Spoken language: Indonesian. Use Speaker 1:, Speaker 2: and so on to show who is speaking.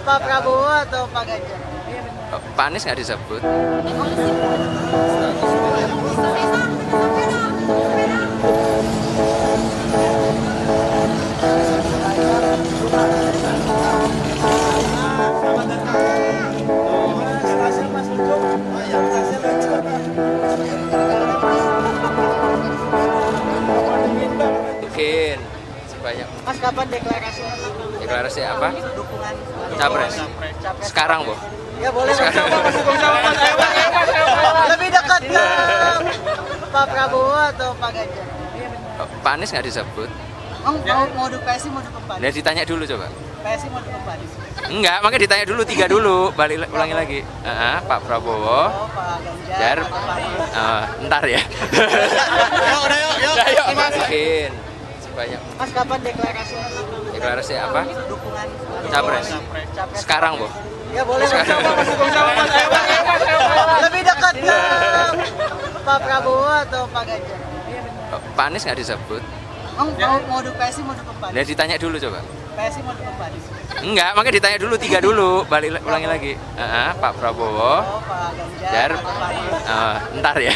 Speaker 1: Pak Prabowo atau Pak Ganjar?
Speaker 2: Pak Anies nggak disebut. Mungkin sebanyak
Speaker 1: Mas, kapan deklarasi
Speaker 2: deklarasi apa?
Speaker 1: dukungan
Speaker 2: Capres. Sekarang, Bu.
Speaker 1: Ya boleh Mas.
Speaker 2: Sekarang.
Speaker 1: Lebih dekat ke Pak Prabowo atau Pak Ganjar?
Speaker 2: Pak Anies nggak disebut.
Speaker 1: Mau dukung PSI, mau dukung Pak
Speaker 2: Nah,
Speaker 1: Anies?
Speaker 2: ditanya dulu coba.
Speaker 1: PSI mau dukung Pak Anies?
Speaker 2: Enggak, makanya ditanya dulu, tiga dulu. Ulangi lagi. Pak Prabowo.
Speaker 1: Oh, Pak Ganjar
Speaker 2: Jar.
Speaker 1: atau Pak Anies?
Speaker 2: Ntar ya. Yuk. Mungkin sebanyak
Speaker 1: Mas, kapan deklarasi
Speaker 2: apa?
Speaker 1: dukungan
Speaker 2: Capres. Sekarang, Bu.
Speaker 1: Ya boleh Mas.
Speaker 2: Sekarang.
Speaker 1: Lebih dekat ke Pak Prabowo atau Pak Ganjar?
Speaker 2: Pak Anies nggak disebut.
Speaker 1: Mau dukung PSI, mau dukung Pak
Speaker 2: Nah,
Speaker 1: Anies?
Speaker 2: ditanya dulu coba.
Speaker 1: PSI mau dukung Pak Anies?
Speaker 2: Enggak, makanya ditanya dulu, tiga dulu. Ulangi lagi. Pak Prabowo.
Speaker 1: Oh, Pak Ganjar
Speaker 2: Jar.
Speaker 1: atau Pak Anies?
Speaker 2: Ntar ya.